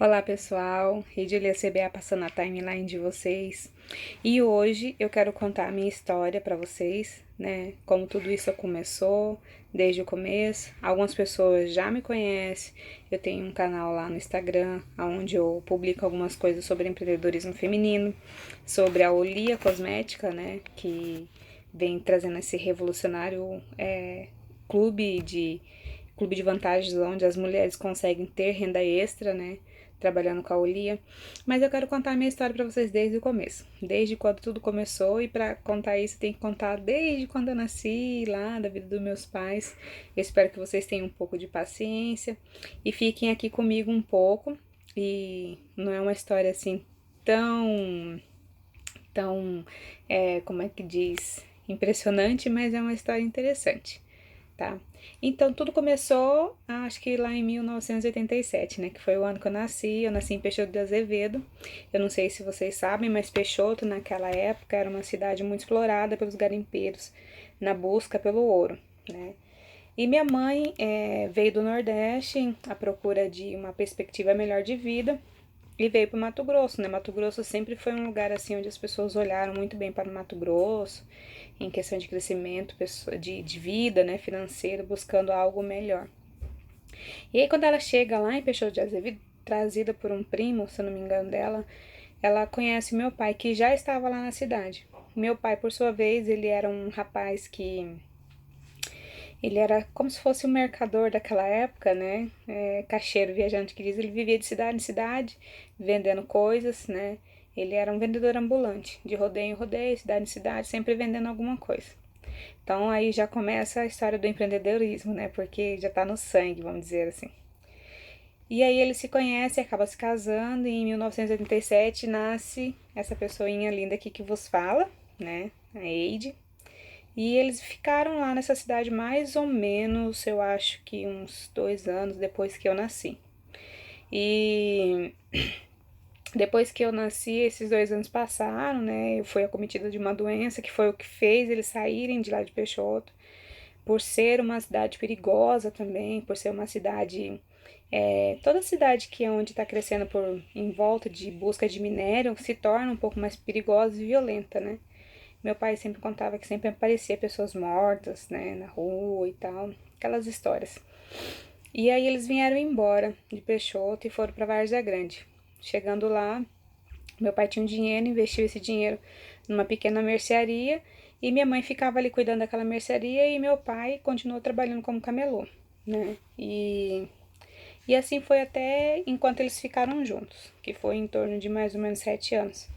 Olá pessoal, Redia CBA passando a timeline de vocês e hoje eu quero contar a minha história para vocês, né? Como tudo isso começou, desde o começo. Algumas pessoas já me conhecem, eu tenho um canal lá no Instagram, onde eu publico algumas coisas sobre empreendedorismo feminino, sobre a Olia Cosmética, né? Que vem trazendo esse revolucionário clube de vantagens onde as mulheres conseguem ter renda extra, né? Trabalhando com a Olia. Mas eu quero contar a minha história para vocês desde o começo, desde quando tudo começou. E para contar isso, tem que contar desde quando eu nasci, lá da vida dos meus pais. Eu espero que vocês tenham um pouco de paciência e fiquem aqui comigo um pouco. E não é uma história assim tão, como é que diz, impressionante, mas é uma história interessante, tá? Então, tudo começou, acho que lá em 1987, né? Que foi o ano que eu nasci. Eu nasci em Peixoto de Azevedo. Eu não sei se vocês sabem, mas Peixoto, naquela época, era uma cidade muito explorada pelos garimpeiros na busca pelo ouro, né? E minha mãe veio do Nordeste à procura de uma perspectiva melhor de vida e veio para o Mato Grosso, né? Mato Grosso sempre foi um lugar assim onde as pessoas olharam muito bem para o Mato Grosso, em questão de crescimento de vida, né, financeiro, buscando algo melhor. E aí quando ela chega lá em Peixoto de Azevedo, trazida por um primo, se eu não me engano dela, ela conhece meu pai, que já estava lá na cidade. Meu pai, por sua vez, ele era um rapaz que ele era como se fosse um mercador daquela época, né? Cacheiro, viajante que diz. Ele vivia de cidade em cidade, vendendo coisas, né? Ele era um vendedor ambulante, de rodeio em rodeio, cidade em cidade, sempre vendendo alguma coisa. Então aí já começa a história do empreendedorismo, né? Porque já tá no sangue, vamos dizer assim. E aí ele se conhece, acaba se casando e em 1987 nasce essa pessoinha linda aqui que vos fala, né? A Eide. E eles ficaram lá nessa cidade mais ou menos, eu acho que uns 2 anos depois que eu nasci. E depois que eu nasci, esses 2 anos passaram, né? Eu fui acometida de uma doença que foi o que fez eles saírem de lá de Peixoto. Por ser uma cidade perigosa também, por ser uma cidade. Toda cidade que é onde está crescendo por em volta de busca de minério se torna um pouco mais perigosa e violenta, né? Meu pai sempre contava que sempre aparecia pessoas mortas, né, na rua e tal, aquelas histórias. E aí eles vieram embora de Peixoto e foram para Várzea Grande. Chegando lá, meu pai tinha um dinheiro, investiu esse dinheiro numa pequena mercearia e minha mãe ficava ali cuidando daquela mercearia e meu pai continuou trabalhando como camelô, né? E assim foi até enquanto eles ficaram juntos, que foi em torno de mais ou menos 7 anos.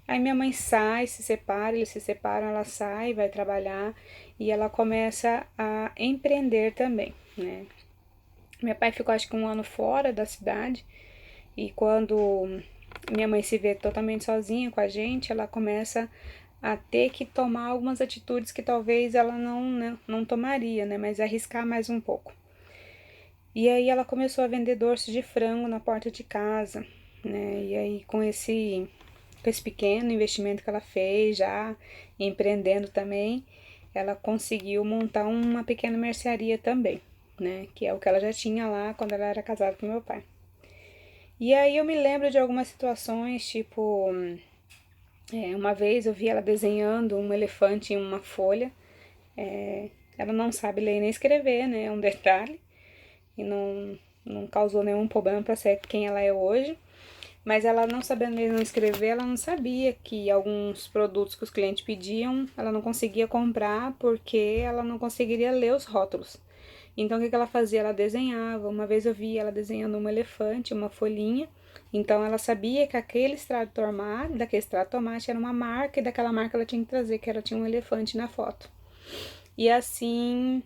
Aí minha mãe sai, se separa, eles se separam, ela sai, vai trabalhar e ela começa a empreender também, né? Meu pai ficou acho que um ano fora da cidade e quando minha mãe se vê totalmente sozinha com a gente, ela começa a ter que tomar algumas atitudes que talvez ela não tomaria, né? Mas arriscar mais um pouco. E aí ela começou a vender dorso de frango na porta de casa, né? E aí com esse pequeno investimento que ela fez já, empreendendo também, ela conseguiu montar uma pequena mercearia também, né? Que é o que ela já tinha lá quando ela era casada com meu pai. E aí eu me lembro de algumas situações, tipo, uma vez eu vi ela desenhando um elefante em uma folha. Ela não sabe ler nem escrever, né? É um detalhe. E não causou nenhum problema para ser quem ela é hoje. Mas ela não sabendo ler não escrever, ela não sabia que alguns produtos que os clientes pediam, ela não conseguia comprar porque ela não conseguiria ler os rótulos. Então o que ela fazia? Ela desenhava. Uma vez eu vi ela desenhando um elefante, uma folhinha. Então ela sabia que daquele extrato de tomate era uma marca e daquela marca ela tinha que trazer, que ela tinha um elefante na foto. E assim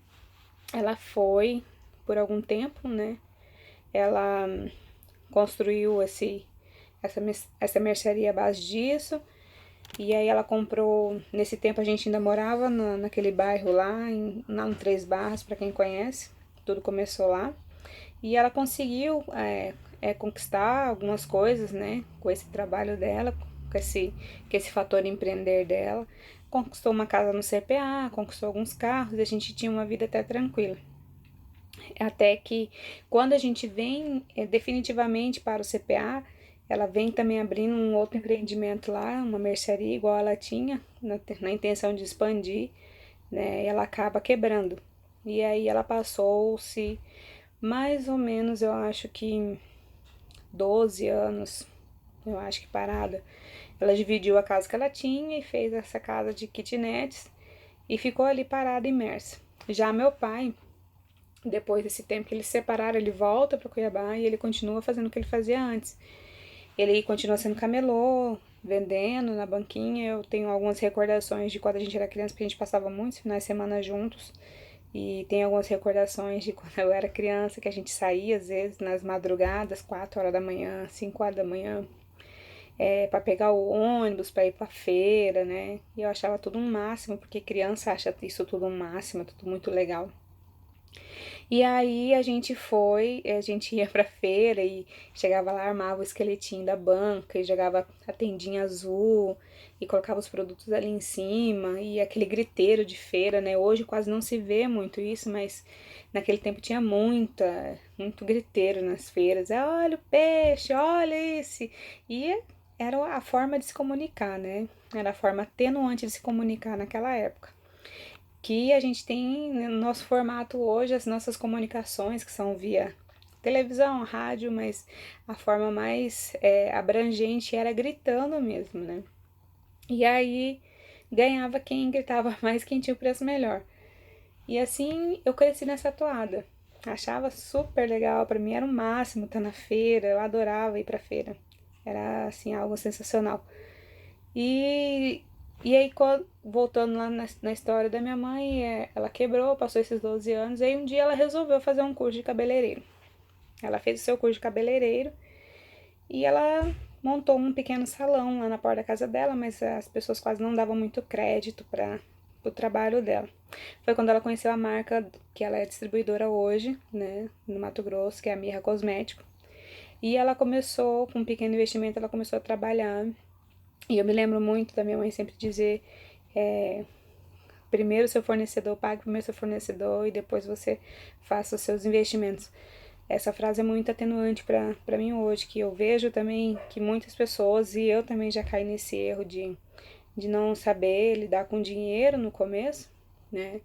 ela foi por algum tempo, né? Ela construiu essa mercearia à base disso. E aí ela comprou, nesse tempo a gente ainda morava naquele bairro lá, lá no Três Barras, para quem conhece, tudo começou lá. E ela conseguiu conquistar algumas coisas, né, com esse trabalho dela, com esse fator empreender dela. Conquistou uma casa no CPA, conquistou alguns carros, e a gente tinha uma vida até tranquila. Até que quando a gente vem definitivamente para o CPA, ela vem também abrindo um outro empreendimento lá, uma mercearia igual ela tinha, na intenção de expandir, né? E ela acaba quebrando. E aí ela passou-se mais ou menos, eu acho que 12 anos, eu acho que parada. Ela dividiu a casa que ela tinha e fez essa casa de kitnets e ficou ali parada, imersa. Já meu pai, depois desse tempo que eles se separaram, ele volta para Cuiabá e ele continua fazendo o que ele fazia antes. Ele continua sendo camelô, vendendo na banquinha. Eu tenho algumas recordações de quando a gente era criança, porque a gente passava muitos finais de semana juntos. E tem algumas recordações de quando eu era criança, que a gente saía às vezes nas madrugadas, 4 horas da manhã, 5 horas da manhã, para pegar o ônibus, para ir pra feira, né? E eu achava tudo um máximo, porque criança acha isso tudo um máximo, tudo muito legal. E aí a gente ia pra feira e chegava lá, armava o esqueletinho da banca e jogava a tendinha azul e colocava os produtos ali em cima e aquele griteiro de feira, né? Hoje quase não se vê muito isso, mas naquele tempo tinha muito griteiro nas feiras. Olha o peixe, olha esse. E era a forma de se comunicar, né? Era a forma atenuante de se comunicar naquela época que a gente tem no nosso formato hoje, as nossas comunicações, que são via televisão, rádio, mas a forma mais abrangente era gritando mesmo, né? E aí ganhava quem gritava mais, quem tinha o preço melhor. E assim eu cresci nessa toada. Achava super legal, para mim era o máximo estar na feira, eu adorava ir pra feira. Era assim algo sensacional. E, e aí, voltando lá na história da minha mãe, ela quebrou, passou esses 12 anos, e aí um dia ela resolveu fazer um curso de cabeleireiro. Ela fez o seu curso de cabeleireiro e ela montou um pequeno salão lá na porta da casa dela, mas as pessoas quase não davam muito crédito para o trabalho dela. Foi quando ela conheceu a marca que ela é distribuidora hoje, né, no Mato Grosso, que é a Mirra Cosmético. E ela começou, com um pequeno investimento, ela começou a trabalhar. E eu me lembro muito da minha mãe sempre dizer: é, primeiro seu fornecedor, pague primeiro seu fornecedor e depois você faça os seus investimentos. Essa frase é muito atenuante para mim hoje, que eu vejo também que muitas pessoas, e eu também já caí nesse erro de não saber lidar com dinheiro no começo, né?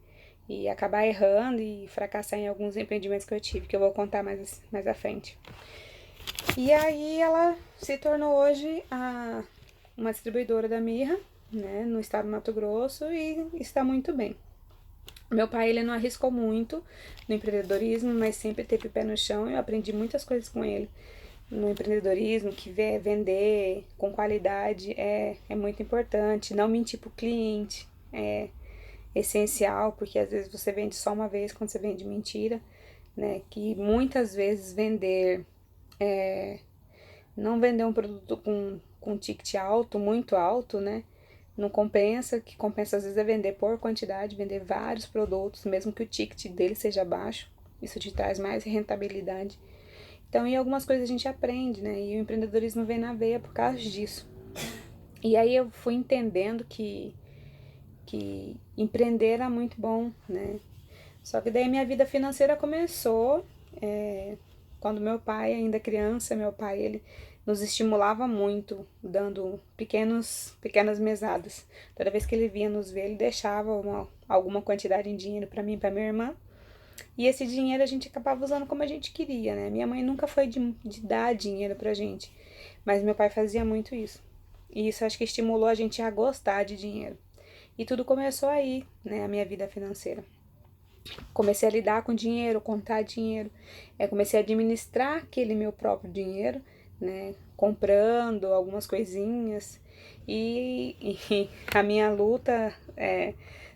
E acabar errando e fracassar em alguns empreendimentos que eu tive, que eu vou contar mais à frente. E aí ela se tornou hoje uma distribuidora da Mirra, né, no estado do Mato Grosso e está muito bem. Meu pai, ele não arriscou muito no empreendedorismo, mas sempre teve o pé no chão e eu aprendi muitas coisas com ele no empreendedorismo, que vender com qualidade é muito importante, não mentir pro cliente é essencial, porque às vezes você vende só uma vez quando você vende mentira, né, que muitas vezes não vender um produto com ticket alto, muito alto, né? Não compensa, que compensa às vezes é vender por quantidade, vender vários produtos, mesmo que o ticket dele seja baixo. Isso te traz mais rentabilidade. Então, e algumas coisas a gente aprende, né? E o empreendedorismo vem na veia por causa disso. E aí eu fui entendendo que empreender era muito bom, né? Só que daí minha vida financeira começou quando meu pai, ainda criança, meu pai, ele nos estimulava muito, dando pequenas mesadas. Toda vez que ele vinha nos ver, ele deixava alguma quantidade em dinheiro para mim e para minha irmã. E esse dinheiro a gente acabava usando como a gente queria, né? Minha mãe nunca foi de dar dinheiro pra gente, mas meu pai fazia muito isso. E isso acho que estimulou a gente a gostar de dinheiro. E tudo começou aí, né? A minha vida financeira. Comecei a lidar com dinheiro, contar dinheiro, comecei a administrar aquele meu próprio dinheiro, né? Comprando algumas coisinhas. E a minha luta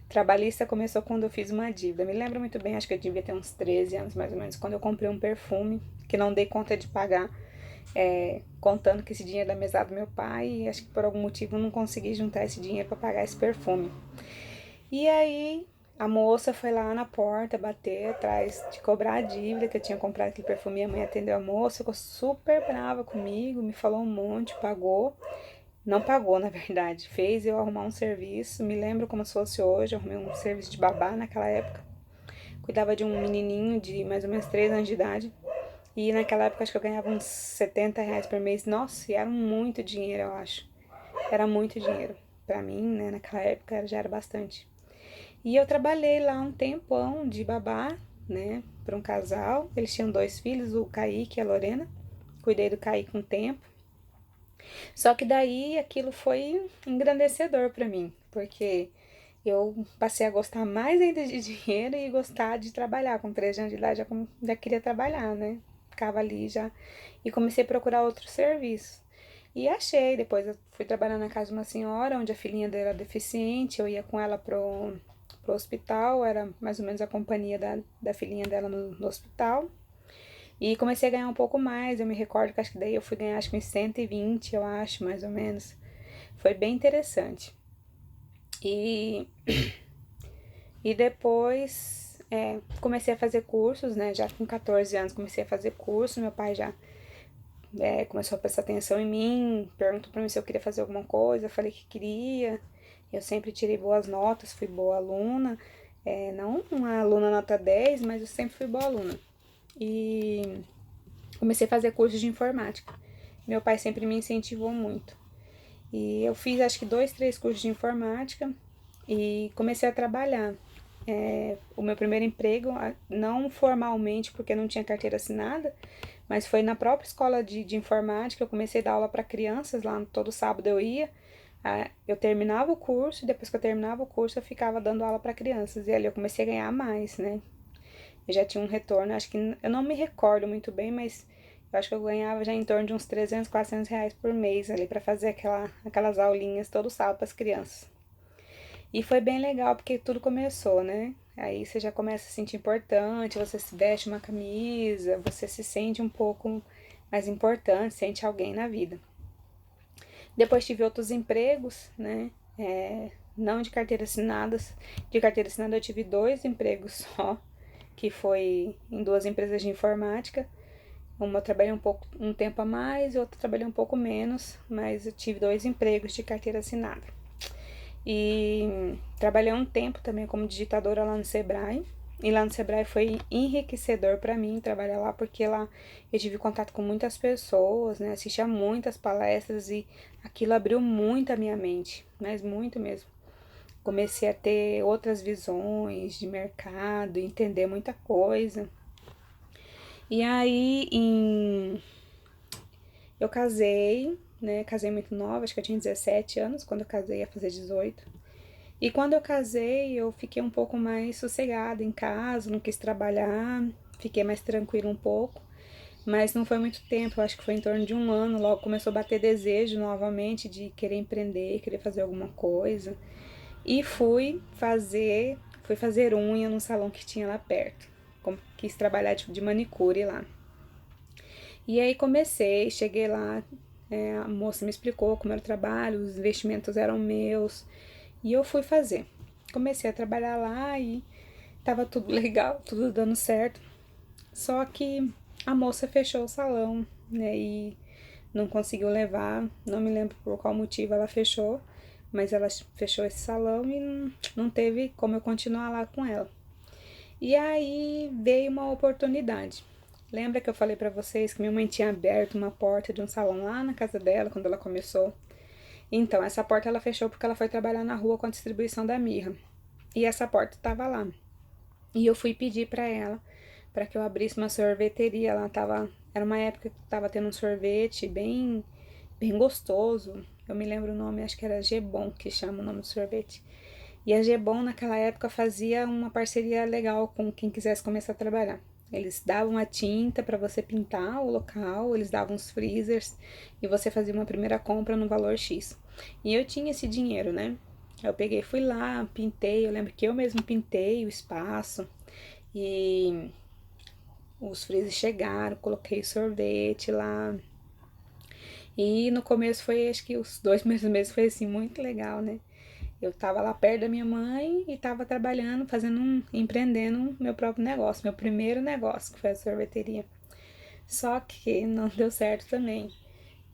trabalhista começou quando eu fiz uma dívida. Me lembro muito bem, acho que eu devia ter uns 13 anos mais ou menos, quando eu comprei um perfume que não dei conta de pagar, contando que esse dinheiro da mesada do meu pai, e acho que por algum motivo eu não consegui juntar esse dinheiro para pagar esse perfume. E aí a moça foi lá na porta bater atrás de cobrar a dívida que eu tinha comprado aquele perfume. Minha mãe atendeu a moça, ficou super brava comigo, me falou um monte, pagou. Não pagou, na verdade. Fez eu arrumar um serviço. Me lembro como se fosse hoje. Eu arrumei um serviço de babá naquela época. cuidava de um menininho de mais ou menos 3 anos de idade. E naquela época acho que eu ganhava uns R$ 70 por mês. Nossa, e era muito dinheiro, eu acho. Era muito dinheiro. Pra mim, né, naquela época já era bastante. E eu trabalhei lá um tempão de babá, né, para um casal. Eles tinham 2 filhos, o Kaique e a Lorena. Cuidei do Kaique um tempo. Só que daí aquilo foi engrandecedor pra mim, porque eu passei a gostar mais ainda de dinheiro e gostar de trabalhar. Com 13 anos de idade já queria trabalhar, né? Ficava ali já. E comecei a procurar outros serviços. E achei. Depois eu fui trabalhar na casa de uma senhora, onde a filhinha dela era deficiente. Eu ia com ela pro hospital, era mais ou menos a companhia da filhinha dela no hospital. E comecei a ganhar um pouco mais. Eu me recordo que acho que daí eu fui ganhar acho que uns 120, eu acho, mais ou menos. Foi bem interessante. E depois comecei a fazer cursos, né? Já com 14 anos comecei a fazer curso. Meu pai já começou a prestar atenção em mim, perguntou pra mim se eu queria fazer alguma coisa. Eu falei que queria. Eu sempre tirei boas notas, fui boa aluna. Não uma aluna nota 10, mas eu sempre fui boa aluna. E comecei a fazer cursos de informática. Meu pai sempre me incentivou muito. E eu fiz acho que 2, 3 cursos de informática e comecei a trabalhar. O meu primeiro emprego, não formalmente, porque não tinha carteira assinada, mas foi na própria escola de informática. Eu comecei a dar aula para crianças, lá todo sábado eu ia. Eu terminava o curso, e depois que eu terminava o curso, eu ficava dando aula para crianças. E ali eu comecei a ganhar mais, né? Eu já tinha um retorno, acho que eu não me recordo muito bem, mas eu acho que eu ganhava já em torno de uns 300, 400 reais por mês ali para fazer aquelas aulinhas todo sábado para as crianças. E foi bem legal porque tudo começou, né? Aí você já começa a se sentir importante, você se veste uma camisa, você se sente um pouco mais importante, sente alguém na vida. Depois tive outros empregos, né? Não de carteira assinada. De carteira assinada eu tive 2 empregos só, que foi em 2 empresas de informática. Uma eu trabalhei um tempo a mais, outra eu trabalhei um pouco menos, mas eu tive 2 empregos de carteira assinada. E trabalhei um tempo também como digitadora lá no Sebrae. E lá no Sebrae foi enriquecedor para mim trabalhar lá, porque lá eu tive contato com muitas pessoas, né? Assisti a muitas palestras e aquilo abriu muito a minha mente, mas muito mesmo. Comecei a ter outras visões de mercado, entender muita coisa. E aí, eu casei, né? Casei muito nova, acho que eu tinha 17 anos, quando eu casei ia fazer 18. E quando eu casei, eu fiquei um pouco mais sossegada em casa, não quis trabalhar, fiquei mais tranquila um pouco. Mas não foi muito tempo, eu acho que foi em torno de um ano, logo começou a bater desejo novamente de querer empreender, querer fazer alguma coisa. E fui fazer unha num salão que tinha lá perto. Quis trabalhar de manicure lá. E aí cheguei lá, a moça me explicou como era o trabalho, os investimentos eram meus, e eu fui fazer. Comecei a trabalhar lá e tava tudo legal, tudo dando certo. Só que a moça fechou o salão, né, e não conseguiu levar, não me lembro por qual motivo ela fechou, mas ela fechou esse salão e não teve como eu continuar lá com ela. E aí veio uma oportunidade. Lembra que eu falei pra vocês que minha mãe tinha aberto uma porta de um salão lá na casa dela quando ela começou? Então, essa porta ela fechou porque ela foi trabalhar na rua com a distribuição da mirra. E essa porta estava lá. E eu fui pedir pra ela para que eu abrisse uma sorveteria. Era uma época que tava tendo um sorvete bem bem gostoso. Eu me lembro o nome, acho que era Gebon que chama o nome do sorvete. E a Gebon naquela época fazia uma parceria legal com quem quisesse começar a trabalhar. Eles davam a tinta para você pintar o local, eles davam os freezers e você fazia uma primeira compra no valor X. E eu tinha esse dinheiro, né? Eu peguei, fui lá, pintei. Eu lembro que eu mesmo pintei o espaço e os freezers chegaram, coloquei sorvete lá. E no começo foi, acho que os 2 primeiros meses foi assim, muito legal, né? Eu tava lá perto da minha mãe e tava trabalhando, empreendendo meu próprio negócio, meu primeiro negócio, que foi a sorveteria. Só que não deu certo também.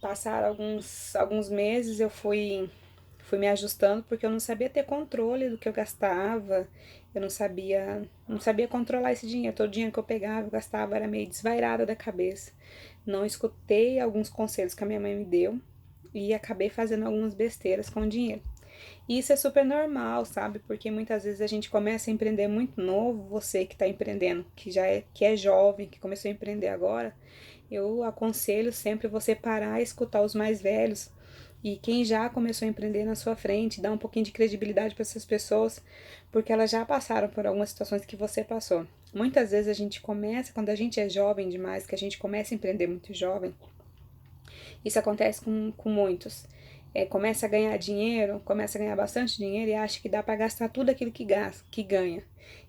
Passaram alguns meses, eu fui Fui me ajustando porque eu não sabia ter controle do que eu gastava, eu não sabia controlar esse dinheiro. Todo dinheiro que eu pegava, eu gastava, era meio desvairada da cabeça. Não escutei alguns conselhos que a minha mãe me deu e acabei fazendo algumas besteiras com o dinheiro. E isso é super normal, sabe? Porque muitas vezes a gente começa a empreender muito novo, você que está empreendendo, que é jovem, que começou a empreender agora, eu aconselho sempre você parar e escutar os mais velhos e quem já começou a empreender na sua frente, dar um pouquinho de credibilidade para essas pessoas, porque elas já passaram por algumas situações que você passou. Muitas vezes a gente começa, quando a gente é jovem demais, que a gente começa a empreender muito jovem, isso acontece com muitos. Começa a ganhar dinheiro, começa a ganhar bastante dinheiro e acha que dá para gastar tudo aquilo que ganha.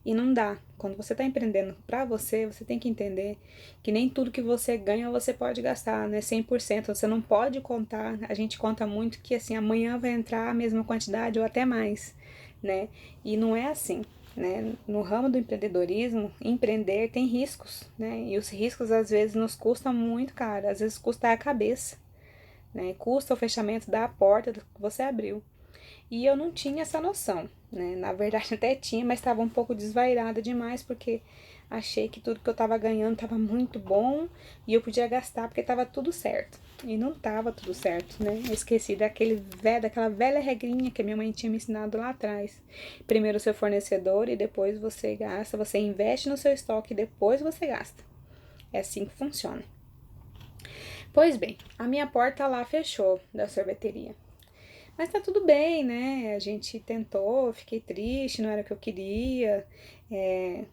E não dá. Quando você está empreendendo para você, você tem que entender que nem tudo que você ganha você pode gastar, né? 100%. Você não pode contar. A gente conta muito que assim, amanhã vai entrar a mesma quantidade ou até mais, né? E não é assim. Né? No ramo do empreendedorismo, empreender tem riscos, né? E os riscos às vezes nos custam muito caro, às vezes custa a cabeça, né? Custa o fechamento da porta que você abriu. E eu não tinha essa noção, né? Na verdade até tinha, mas estava um pouco desvairada demais porque achei que tudo que eu estava ganhando estava muito bom e eu podia gastar porque estava tudo certo. E não estava tudo certo, né? Eu esqueci daquela velha regrinha que a minha mãe tinha me ensinado lá atrás. Primeiro o seu fornecedor e depois você gasta, você investe no seu estoque e depois você gasta. É assim que funciona. Pois bem, a minha porta lá fechou da sorveteria. Mas tá tudo bem, né? A gente tentou, fiquei triste, não era o que eu queria. É,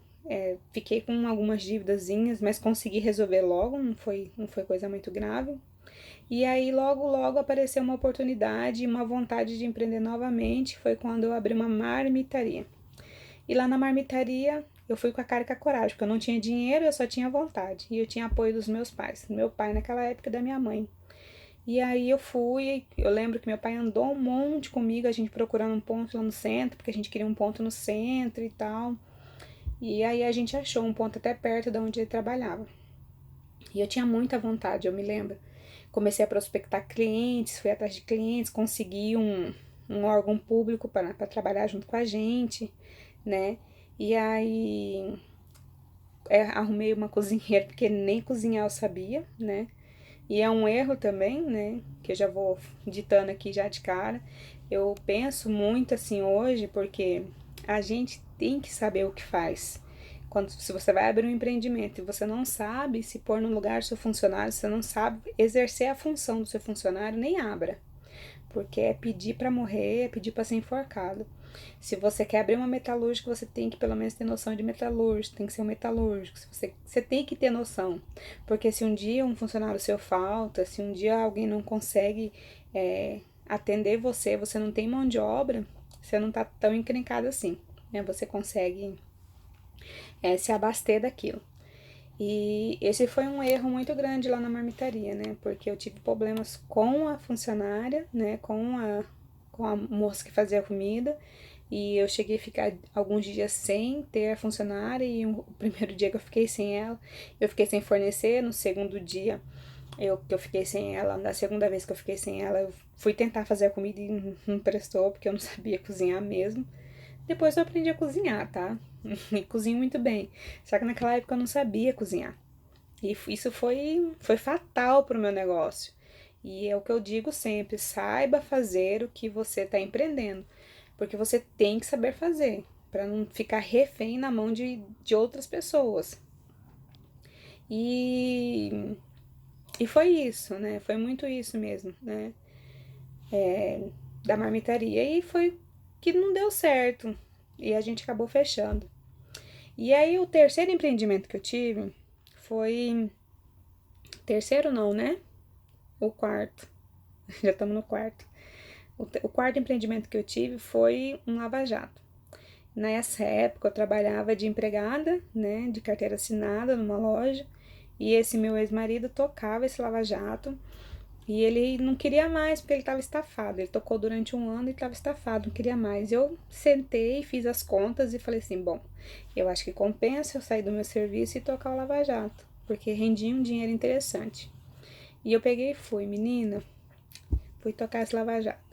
fiquei com algumas dívidazinhas, mas consegui resolver logo, não foi coisa muito grave. E aí logo, logo apareceu uma oportunidade, uma vontade de empreender novamente. Foi quando eu abri uma marmitaria. E lá na marmitaria eu fui com a cara e com a coragem, porque eu não tinha dinheiro, eu só tinha vontade. E eu tinha apoio dos meus pais. Meu pai naquela época e da minha mãe. E aí eu fui, eu lembro que meu pai andou um monte comigo, a gente procurando um ponto lá no centro, porque a gente queria um ponto no centro e tal. E aí a gente achou um ponto até perto de onde ele trabalhava. E eu tinha muita vontade, eu me lembro. Comecei a prospectar clientes, fui atrás de clientes, consegui um órgão público para trabalhar junto com a gente, né? E aí arrumei uma cozinheira, porque nem cozinhar eu sabia, né? E é um erro também, né? Que eu já vou ditando aqui já de cara. Eu penso muito assim hoje, porque a gente tem que saber o que faz. Se você vai abrir um empreendimento e você não sabe se pôr no lugar do seu funcionário, você não sabe exercer a função do seu funcionário, nem abra. Porque é pedir para morrer, é pedir para ser enforcado. Se você quer abrir uma metalúrgica, você tem que pelo menos ter noção de metalúrgico, tem que ser um metalúrgico. Você tem que ter noção. Porque se um dia um funcionário seu falta, se um dia alguém não consegue atender você, você não tem mão de obra, você não tá tão encrencado assim. Né? Você consegue se abaster daquilo. E esse foi um erro muito grande lá na marmitaria, né? Porque eu tive problemas com a funcionária, né? Com a moça que fazia a comida. E eu cheguei a ficar alguns dias sem ter a funcionária. E o primeiro dia que eu fiquei sem ela, eu fiquei sem fornecer. No segundo dia que eu fiquei sem ela, na segunda vez que eu fiquei sem ela, eu fui tentar fazer a comida e não prestou, porque eu não sabia cozinhar mesmo. Depois eu aprendi a cozinhar, tá? E cozinho muito bem. Só que naquela época eu não sabia cozinhar. E isso foi fatal pro meu negócio. E é o que eu digo sempre: saiba fazer o que você está empreendendo. Porque você tem que saber fazer, para não ficar refém na mão de outras pessoas. E, e foi isso, né? Foi muito isso mesmo, né? Da marmitaria. E foi que não deu certo. E a gente acabou fechando. E aí o terceiro empreendimento que eu tive foi. Terceiro não, né? O quarto. Já estamos no quarto. O quarto empreendimento que eu tive foi um lava-jato. Nessa época eu trabalhava de empregada, né? De carteira assinada numa loja. E esse meu ex-marido tocava esse lava-jato. E ele não queria mais porque ele estava estafado. Ele tocou durante um ano e estava estafado, não queria mais. Eu sentei, fiz as contas e falei assim: bom, eu acho que compensa eu sair do meu serviço e tocar o Lava Jato, porque rendia um dinheiro interessante. E eu peguei e fui, menina, fui tocar esse Lava Jato.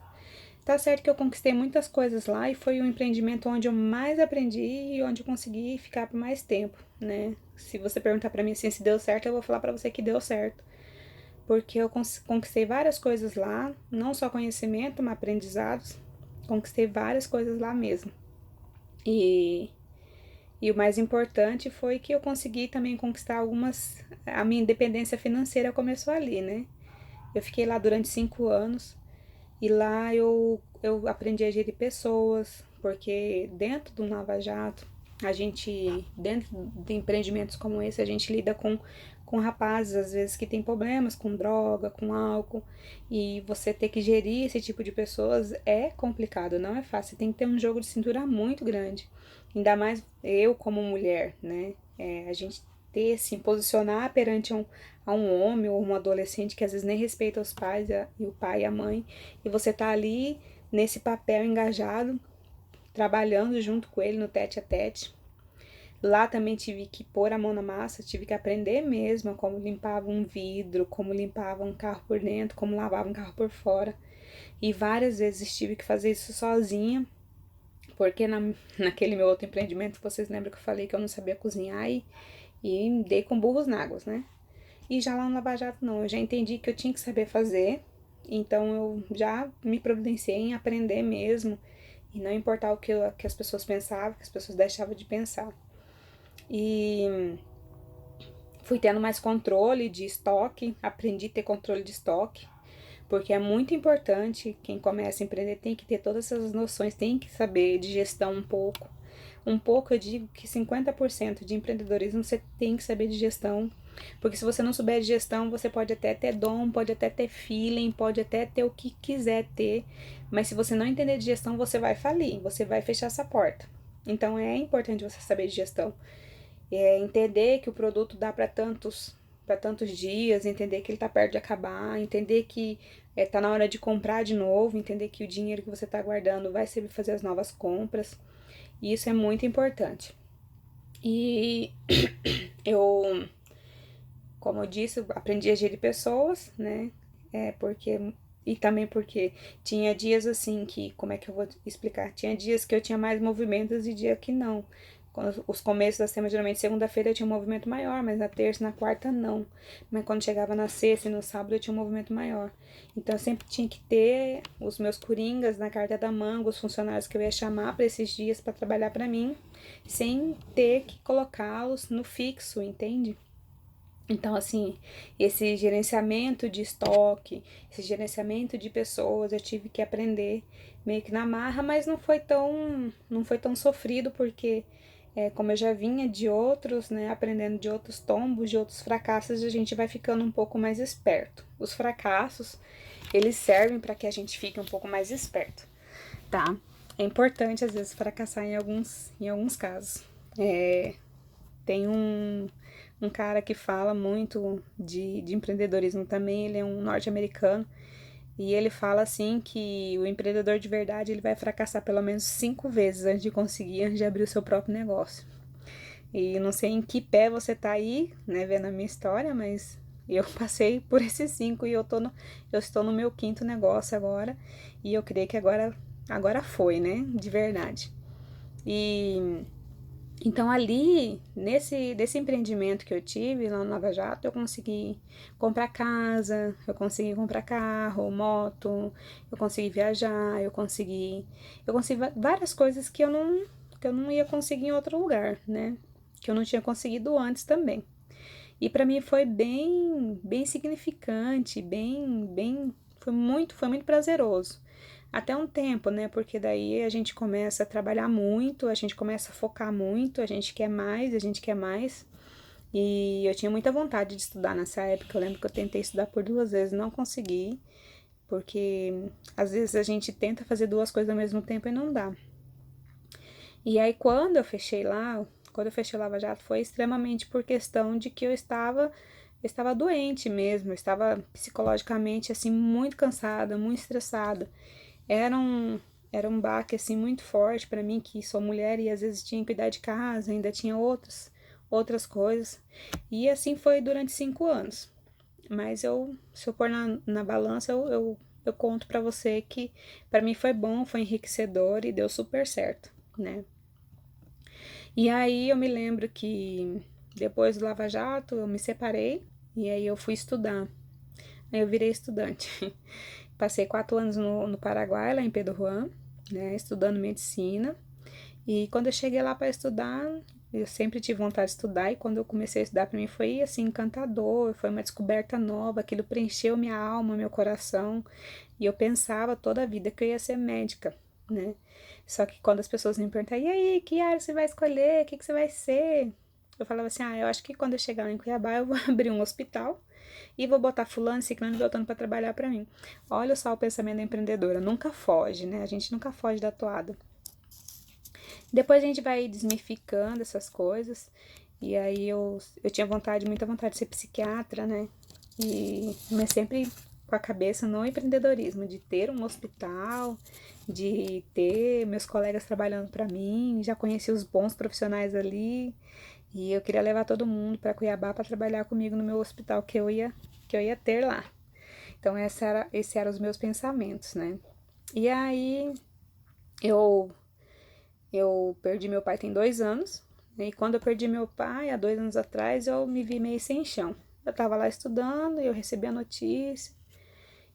Tá certo que eu conquistei muitas coisas lá e foi um empreendimento onde eu mais aprendi e onde eu consegui ficar por mais tempo, né? Se você perguntar pra mim assim se deu certo, eu vou falar pra você que deu certo. Porque eu conquistei várias coisas lá, não só conhecimento, mas aprendizados. Conquistei várias coisas lá mesmo. E, e o mais importante foi que eu consegui também conquistar algumas. A minha independência financeira começou ali, né? Eu fiquei lá durante 5 anos e lá eu aprendi a gerir pessoas, porque dentro do Lava Jato, dentro de empreendimentos como esse, a gente lida com rapazes, às vezes, que tem problemas com droga, com álcool, e você ter que gerir esse tipo de pessoas é complicado, não é fácil, você tem que ter um jogo de cintura muito grande, ainda mais eu como mulher, né, a gente ter, se posicionar perante a um homem ou um adolescente que às vezes nem respeita os pais e o pai e a mãe, e você tá ali nesse papel engajado, trabalhando junto com ele no tete a tete. Lá também tive que pôr a mão na massa, tive que aprender mesmo como limpava um vidro, como limpava um carro por dentro, como lavava um carro por fora. E várias vezes tive que fazer isso sozinha, porque naquele meu outro empreendimento, vocês lembram que eu falei que eu não sabia cozinhar e dei com burros na água, né? E já lá no Lava Jato não, eu já entendi que eu tinha que saber fazer, então eu já me providenciei em aprender mesmo, e não importar que as pessoas pensavam, que as pessoas deixavam de pensar. E fui tendo mais controle de estoque, aprendi a ter controle de estoque, porque é muito importante, quem começa a empreender tem que ter todas essas noções, tem que saber de gestão um pouco. Um pouco, eu digo que 50% de empreendedorismo você tem que saber de gestão, porque se você não souber de gestão, você pode até ter dom, pode até ter feeling, pode até ter o que quiser ter, mas se você não entender de gestão, você vai falir, você vai fechar essa porta. Então é importante você saber de gestão. Entender que o produto dá para tantos dias, entender que ele está perto de acabar, entender que tá na hora de comprar de novo, entender que o dinheiro que você está guardando vai servir para fazer as novas compras. E isso é muito importante. E eu, como eu disse, aprendi a gerir pessoas, né? E também porque tinha dias assim que, como é que eu vou explicar? Tinha dias que eu tinha mais movimentos e dia que não. Os começos da semana, geralmente segunda-feira eu tinha um movimento maior, mas na terça e na quarta não. Mas quando chegava na sexta e no sábado eu tinha um movimento maior. Então eu sempre tinha que ter os meus coringas na carta da manga, os funcionários que eu ia chamar para esses dias para trabalhar para mim, sem ter que colocá-los no fixo, entende? Então, assim, esse gerenciamento de estoque, esse gerenciamento de pessoas, eu tive que aprender meio que na marra, mas não foi tão sofrido, porque como eu já vinha de outros, né, aprendendo de outros tombos, de outros fracassos, a gente vai ficando um pouco mais esperto. Os fracassos, eles servem para que a gente fique um pouco mais esperto, tá? É importante, às vezes, fracassar em alguns casos. Tem um cara que fala muito de empreendedorismo também, ele é um norte-americano, e ele fala assim que o empreendedor de verdade ele vai fracassar pelo menos 5 vezes antes de abrir o seu próprio negócio. E não sei em que pé você tá aí, né, vendo a minha história, mas eu passei por esses 5 e eu estou no meu quinto negócio agora, e eu creio que agora foi, né, de verdade. E então ali, desse empreendimento que eu tive lá no Lava Jato, eu consegui comprar casa, eu consegui comprar carro, moto, eu consegui viajar, eu consegui várias coisas que eu não ia conseguir em outro lugar, né? Que eu não tinha conseguido antes também. E para mim foi bem significante, foi muito prazeroso. Até um tempo, né? Porque daí a gente começa a trabalhar muito, a gente começa a focar muito, a gente quer mais, a gente quer mais. E eu tinha muita vontade de estudar nessa época. Eu lembro que eu tentei estudar por 2 vezes, não consegui, porque às vezes a gente tenta fazer duas coisas ao mesmo tempo e não dá. E aí quando eu fechei o Lava Jato, foi extremamente por questão de que eu estava doente mesmo, eu estava psicologicamente assim muito cansada, muito estressada. Era um, era um baque assim muito forte para mim, que sou mulher e às vezes tinha que cuidar de casa, ainda tinha outras coisas. E assim foi durante 5 anos. Mas se eu pôr na balança, eu conto pra você que pra mim foi bom, foi enriquecedor e deu super certo, né? E aí eu me lembro que depois do Lava Jato eu me separei e aí eu fui estudar. Aí eu virei estudante. Passei 4 anos no Paraguai, lá em Pedro Juan, né, estudando medicina. E quando eu cheguei lá para estudar, eu sempre tive vontade de estudar e quando eu comecei a estudar para mim foi assim encantador, foi uma descoberta nova, aquilo preencheu minha alma, meu coração, e eu pensava toda a vida que eu ia ser médica, né? Só que quando as pessoas me perguntavam, e aí, que área você vai escolher? O que você vai ser? Eu falava assim, eu acho que quando eu chegar lá em Cuiabá eu vou abrir um hospital e vou botar fulano, ciclano e voltando para trabalhar para mim. Olha só o pensamento da empreendedora, nunca foge, né? A gente nunca foge da toada. Depois a gente vai desmificando essas coisas. E aí eu tinha vontade, muita vontade de ser psiquiatra, né? Mas sempre com a cabeça no empreendedorismo, de ter um hospital, de ter meus colegas trabalhando para mim, já conheci os bons profissionais ali. E eu queria levar todo mundo para Cuiabá para trabalhar comigo no meu hospital que eu ia ter lá. Então esses eram os meus pensamentos, né? E aí eu eu perdi meu pai tem 2 anos. E quando eu perdi meu pai, há 2 anos atrás, eu me vi meio sem chão. Eu estava lá estudando, eu recebi a notícia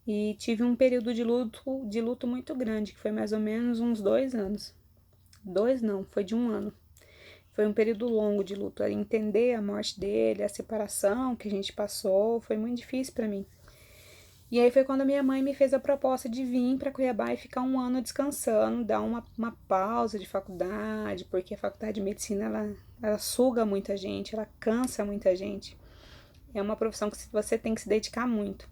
e tive um período de luto muito grande, que foi mais ou menos uns 2 anos. Dois não, foi de um ano. Foi um período longo de luto. Entender a morte dele, a separação que a gente passou, foi muito difícil para mim. E aí foi quando a minha mãe me fez a proposta de vir para Cuiabá e ficar um ano descansando, dar uma pausa de faculdade, porque a faculdade de medicina ela suga muita gente, ela cansa muita gente. É uma profissão que você tem que se dedicar muito.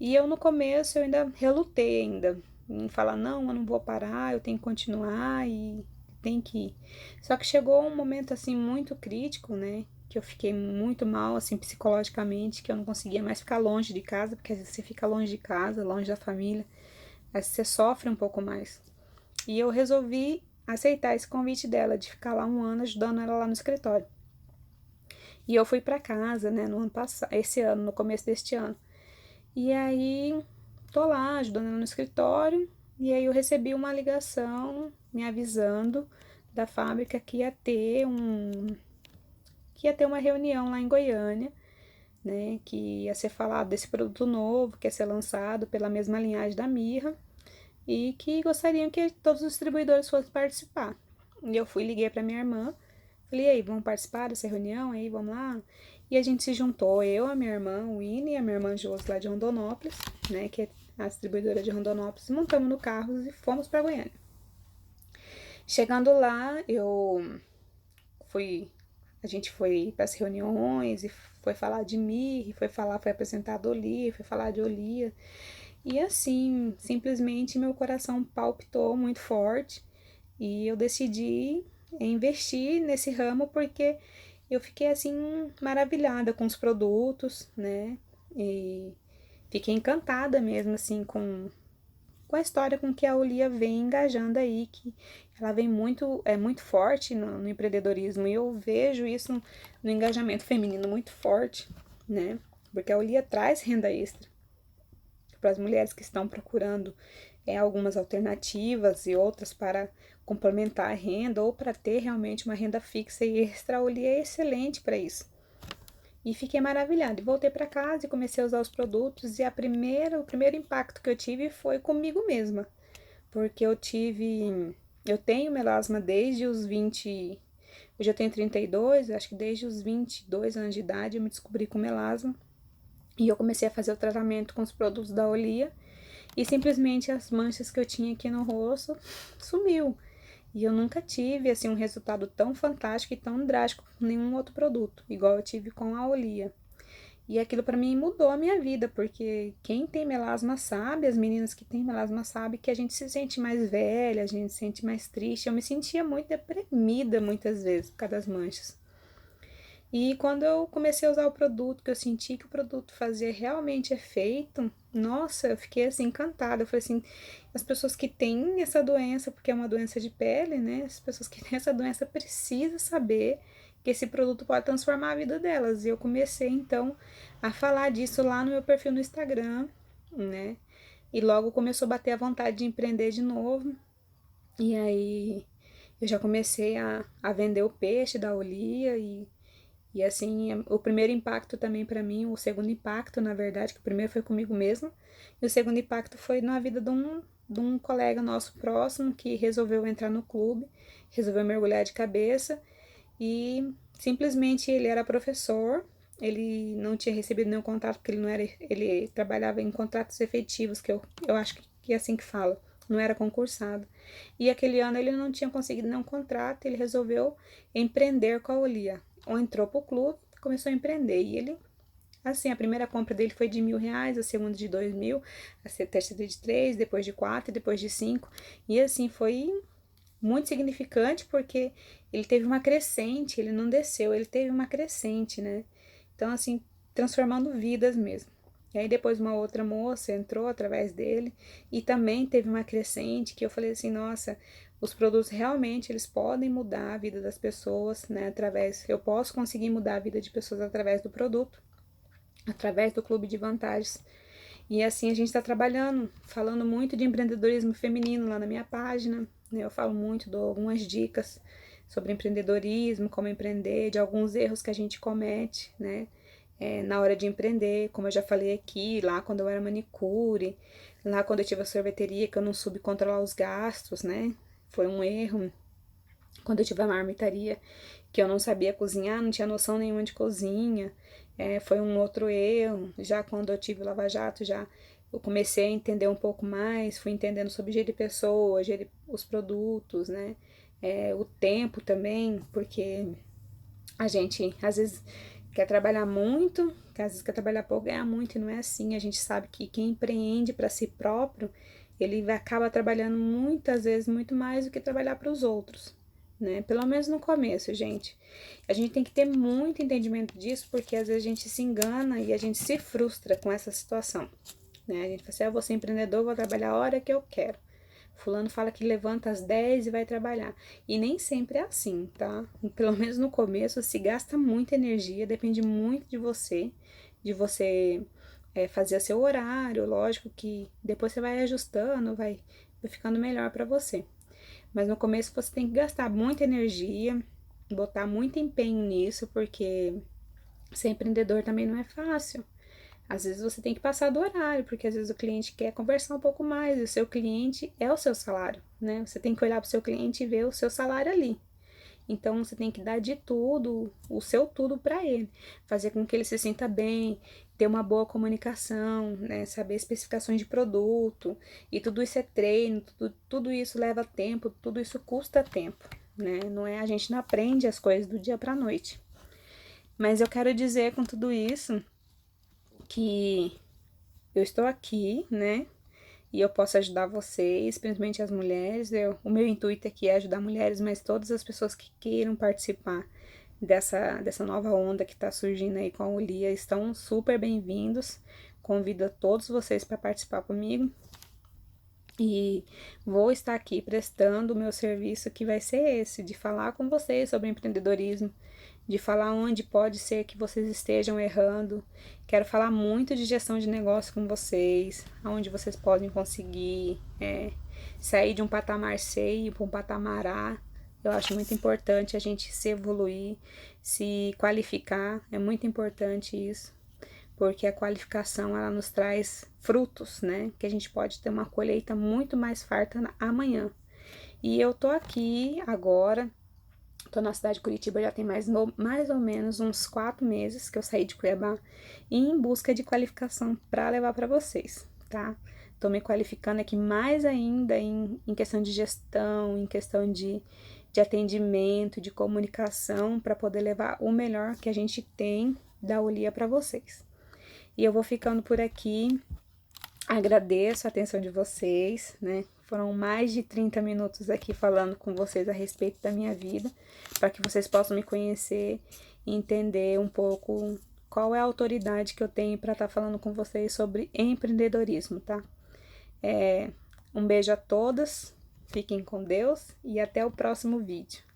E eu no começo eu ainda relutei ainda em falar, não, eu não vou parar, eu tenho que continuar e tem que ir. Só que chegou um momento assim muito crítico, né? Que eu fiquei muito mal, assim, psicologicamente, que eu não conseguia mais ficar longe de casa, porque às vezes você fica longe de casa, longe da família, aí você sofre um pouco mais. E eu resolvi aceitar esse convite dela, de ficar lá um ano ajudando ela lá no escritório. E eu fui para casa, né, no ano passado, esse ano, no começo deste ano. E aí, tô lá ajudando ela no escritório, e aí eu recebi uma ligação me avisando da fábrica que ia ter uma reunião lá em Goiânia, né, que ia ser falado desse produto novo, que ia ser lançado pela mesma linhagem da Mirra, e que gostariam que todos os distribuidores fossem participar. E eu liguei para minha irmã, falei, e aí, vamos participar dessa reunião aí, vamos lá? E a gente se juntou, eu, a minha irmã, Winnie, a minha irmã Josi lá de Rondonópolis, né, que é a distribuidora de Rondonópolis, montamos no carro e fomos para Goiânia. Chegando lá, a gente foi para as reuniões e foi falar de Mir, foi apresentar a Dolia, foi falar de Olia. E assim, simplesmente meu coração palpitou muito forte e eu decidi investir nesse ramo porque eu fiquei assim maravilhada com os produtos, né? E fiquei encantada mesmo assim com a história com que a Olia vem engajando aí, que ela vem muito forte no empreendedorismo, e eu vejo isso no engajamento feminino muito forte, né? Porque a Olia traz renda extra para as mulheres que estão procurando algumas alternativas e outras para complementar a renda ou para ter realmente uma renda fixa e extra. A Olia é excelente para isso. E fiquei maravilhada. E voltei para casa e comecei a usar os produtos. E o primeiro impacto que eu tive foi comigo mesma. Porque eu tenho melasma desde os 20. Hoje eu tenho 32, acho que desde os 22 anos de idade eu me descobri com melasma. E eu comecei a fazer o tratamento com os produtos da Olia. E simplesmente as manchas que eu tinha aqui no rosto sumiu. E eu nunca tive assim um resultado tão fantástico e tão drástico com nenhum outro produto, igual eu tive com a Olia. E aquilo para mim mudou a minha vida, porque quem tem melasma sabe, as meninas que têm melasma sabem que a gente se sente mais velha, a gente se sente mais triste. Eu me sentia muito deprimida muitas vezes por causa das manchas. E quando eu comecei a usar o produto, que eu senti que o produto fazia realmente efeito, nossa, eu fiquei assim encantada. Eu falei assim, as pessoas que têm essa doença, porque é uma doença de pele, né? As pessoas que têm essa doença precisam saber que esse produto pode transformar a vida delas. E eu comecei então a falar disso lá no meu perfil no Instagram, né? e logo começou a bater a vontade de empreender de novo. E aí eu já comecei a vender o peixe da Olia e assim, o primeiro impacto também para mim, o segundo impacto, na verdade, que o primeiro foi comigo mesmo, e o segundo impacto foi na vida de um colega nosso próximo que resolveu entrar no clube, resolveu mergulhar de cabeça e simplesmente ele era professor, ele não tinha recebido nenhum contrato porque ele não era, ele trabalhava em contratos efetivos, que eu acho que é assim que fala, não era concursado. E aquele ano ele não tinha conseguido nenhum contrato, ele resolveu empreender com a Olia. Ou entrou pro clube, começou a empreender. E ele, assim, a primeira compra dele foi de R$ 1.000, a segunda de 2.000, a terceira de 3, depois de 4, depois de 5. E assim, foi muito significante porque ele teve uma crescente, ele não desceu, ele teve uma crescente, né? Então, assim, transformando vidas mesmo. E aí depois uma outra moça entrou através dele e também teve uma crescente que eu falei assim, nossa, os produtos realmente eles podem mudar a vida das pessoas, né? Eu posso conseguir mudar a vida de pessoas através do produto, através do clube de vantagens. E assim a gente está trabalhando, falando muito de empreendedorismo feminino lá na minha página, né? Eu falo muito, dou algumas dicas sobre empreendedorismo, como empreender, de alguns erros que a gente comete, né? Na hora de empreender, como eu já falei aqui, lá quando eu era manicure, lá quando eu tive a sorveteria, que eu não soube controlar os gastos, né? Foi um erro. Quando eu tive a marmitaria, que eu não sabia cozinhar, não tinha noção nenhuma de cozinha, foi um outro erro. Já quando eu tive o Lava Jato, já eu comecei a entender um pouco mais, fui entendendo sobre gerir pessoas, gerir os produtos, né? O tempo também, porque a gente às vezes quer trabalhar muito, que às vezes quer trabalhar pouco, ganhar muito, e não é assim. A gente sabe que quem empreende para si próprio, ele acaba trabalhando muitas vezes muito mais do que trabalhar para os outros, né? Pelo menos no começo, gente. A gente tem que ter muito entendimento disso, porque às vezes a gente se engana e a gente se frustra com essa situação, né? A gente fala assim, eu vou ser empreendedor, vou trabalhar a hora que eu quero. Fulano fala que levanta às 10 e vai trabalhar. E nem sempre é assim, tá? Pelo menos no começo se gasta muita energia, depende muito de você fazer seu horário. Lógico que depois você vai ajustando, vai ficando melhor para você. Mas no começo você tem que gastar muita energia, botar muito empenho nisso, porque ser empreendedor também não é fácil. Às vezes você tem que passar do horário, porque às vezes o cliente quer conversar um pouco mais, e o seu cliente é o seu salário, né? Você tem que olhar para o seu cliente e ver o seu salário ali. Então você tem que dar de tudo, o seu tudo para ele, fazer com que ele se sinta bem, ter uma boa comunicação, né? Saber especificações de produto, e tudo isso é treino, tudo isso leva tempo, tudo isso custa tempo, né? Não é, a gente não aprende as coisas do dia para noite. Mas eu quero dizer com tudo isso que eu estou aqui, né? E eu posso ajudar vocês, principalmente as mulheres. O meu intuito aqui é ajudar mulheres, mas todas as pessoas que queiram participar dessa nova onda que está surgindo aí com a Olia estão super bem-vindos. Convido a todos vocês para participar comigo. E vou estar aqui prestando o meu serviço, que vai ser esse, de falar com vocês sobre empreendedorismo, de falar onde pode ser que vocês estejam errando. Quero falar muito de gestão de negócio com vocês, onde vocês podem conseguir sair de um patamar C para um patamar A. Eu acho muito importante a gente se evoluir, se qualificar, é muito importante isso, porque a qualificação ela nos traz frutos, né? Que a gente pode ter uma colheita muito mais farta amanhã. E eu tô aqui agora, tô na cidade de Curitiba já tem mais ou menos uns 4 meses que eu saí de Cuiabá em busca de qualificação para levar para vocês, tá? Tô me qualificando aqui mais ainda em questão de gestão, em questão de atendimento, de comunicação, para poder levar o melhor que a gente tem da Olia para vocês. E eu vou ficando por aqui. Agradeço a atenção de vocês, né? Foram mais de 30 minutos aqui falando com vocês a respeito da minha vida, para que vocês possam me conhecer e entender um pouco qual é a autoridade que eu tenho para estar falando com vocês sobre empreendedorismo, tá? Um beijo a todas, fiquem com Deus e até o próximo vídeo.